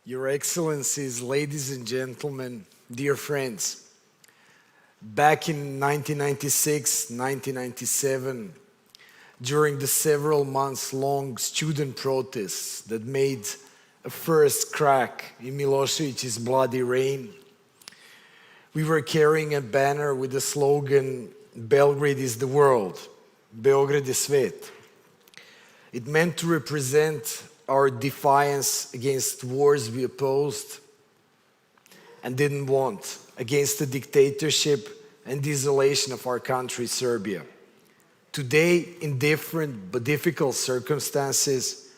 Your Excellencies, ladies and gentlemen, dear friends, back in 1996, 1997, during the several months-long student protests that made a first crack in Milosevic's bloody reign, we were carrying a banner with the slogan, "Belgrade is the world, Beograd je svet." It meant to represent our defiance against wars we opposed and didn't want, against the dictatorship and desolation of our country, Serbia. Today, in different but difficult circumstances,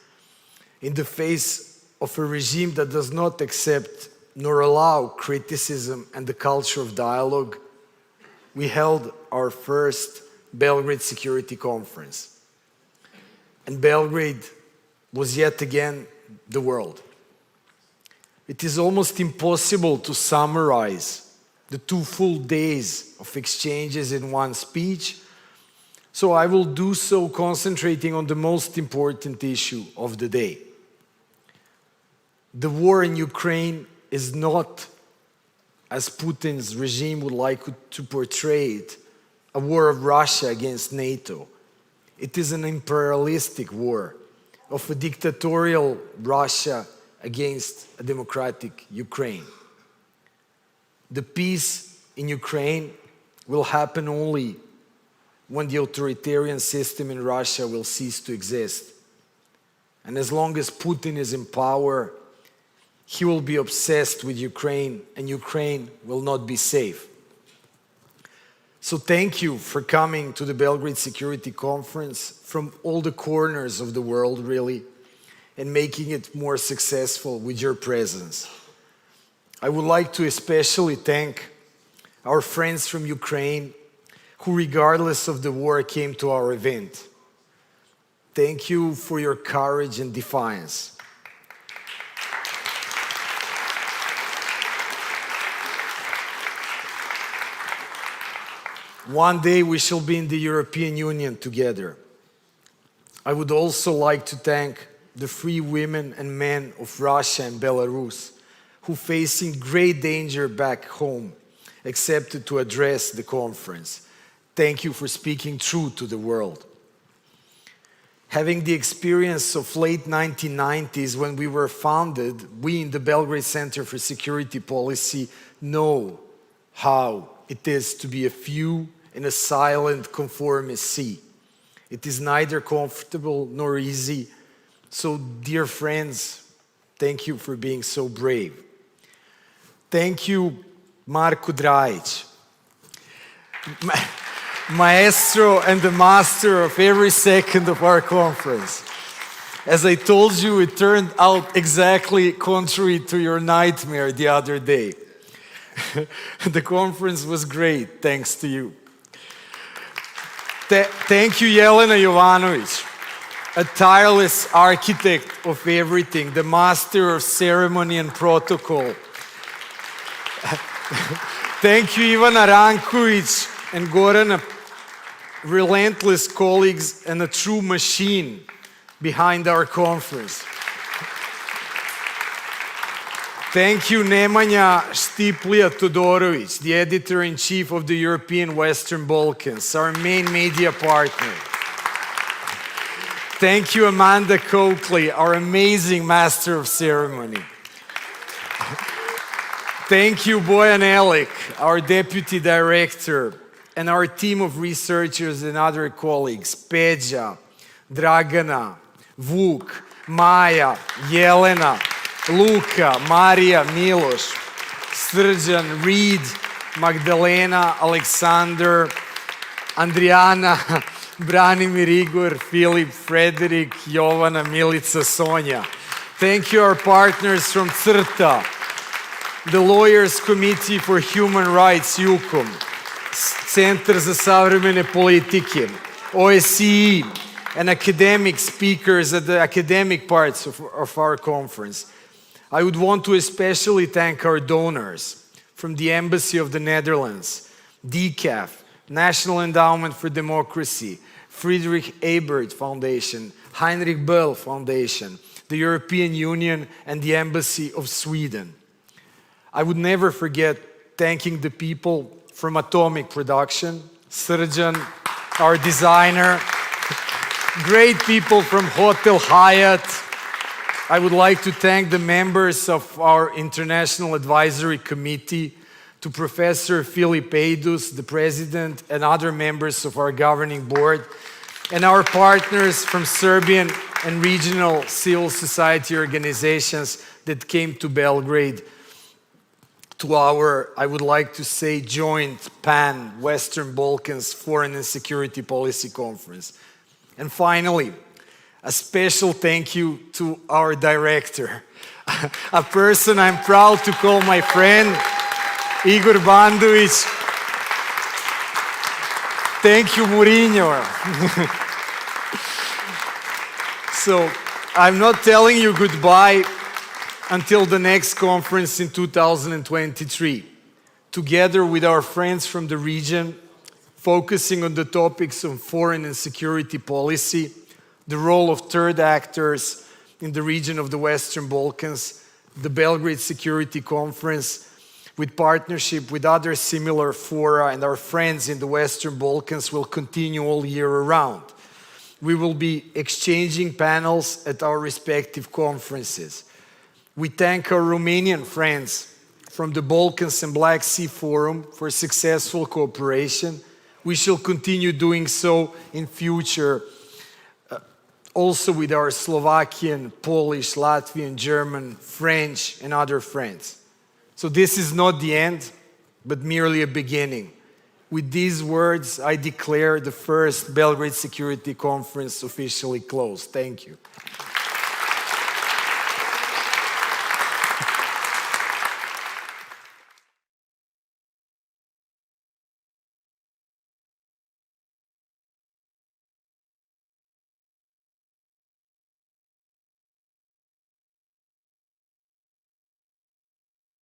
in the face of a regime that does not accept nor allow criticism and the culture of dialogue, we held our first Belgrade Security Conference. And Belgrade was yet again the world. It is almost impossible to summarize the 2 full days of exchanges in one speech, so I will do so concentrating on the most important issue of the day. The war in Ukraine is not, as Putin's regime would like to portray it, a war of Russia against NATO. It is an imperialistic war of a dictatorial Russia against a democratic Ukraine. The peace in Ukraine will happen only when the authoritarian system in Russia will cease to exist. And as long as Putin is in power, he will be obsessed with Ukraine, and Ukraine will not be safe. So thank you for coming to the Belgrade Security Conference from all the corners of the world, really, and making it more successful with your presence. I would like to especially thank our friends from Ukraine who, regardless of the war, came to our event. Thank you for your courage and defiance. One day we shall be in the European Union together. I would also like to thank the free women and men of Russia and Belarus who, facing great danger back home, accepted to address the conference. Thank you for speaking truth to the world. Having the experience of late 1990s when we were founded, we in the Belgrade Center for Security Policy know how it is to be a few in a silent conformist sea. It is neither comfortable nor easy. So, dear friends, thank you for being so brave. Thank you, Marko Drajic, maestro and the master of every second of our conference. As I told you, it turned out exactly contrary to your nightmare the other day. The conference was great, thanks to you. Thank you, Jelena Jovanovic, a tireless architect of everything, the master of ceremony and protocol. Thank you, Ivana Rankovic and Gorana, relentless colleagues and a true machine behind our conference. Thank you, Nemanja Štiplija Todorovic, the editor-in-chief of the European Western Balkans, our main media partner. Thank you, Amanda Coakley, our amazing master of ceremony. Thank you, Bojan Elik, our deputy director, and our team of researchers and other colleagues, Peđa, Dragana, Vuk, Maja, Jelena, Luka, Marija, Miloš, Srdjan, Reed, Magdalena, Aleksandar, Andrijana, Branimir, Igor, Filip, Frederik, Jovana, Milica, Sonja. Thank you, our partners from CRTA, the Lawyers Committee for Human Rights, UKOM, Centar za savremene politike, OSCE, and academic speakers at the academic parts of our conference. I would want to especially thank our donors from the Embassy of the Netherlands, DCAF, National Endowment for Democracy, Friedrich Ebert Foundation, Heinrich Böll Foundation, the European Union, and the Embassy of Sweden. I would never forget thanking the people from Atomic Production, Srdjan, our designer, great people from Hotel Hyatt. I would like to thank the members of our International Advisory Committee, to Professor Filipeidis, the President, and other members of our governing board, and our partners from Serbian and regional civil society organizations that came to Belgrade to our, I would like to say, joint PAN, Western Balkans Foreign and Security Policy Conference. And finally, a special thank you to our director, a person I'm proud to call my friend, Igor Bandovic. Thank you, Mourinho. So, I'm not telling you goodbye until the next conference in 2023. Together with our friends from the region, focusing on the topics of foreign and security policy, the role of third actors in the region of the Western Balkans, the Belgrade Security Conference, with partnership with other similar fora, and our friends in the Western Balkans will continue all year round. We will be exchanging panels at our respective conferences. We thank our Romanian friends from the Balkans and Black Sea Forum for successful cooperation. We shall continue doing so in future, also with our Slovakian, Polish, Latvian, German, French, and other friends. So this is not the end, but merely a beginning. With these words, I declare the first Belgrade Security Conference officially closed. Thank you.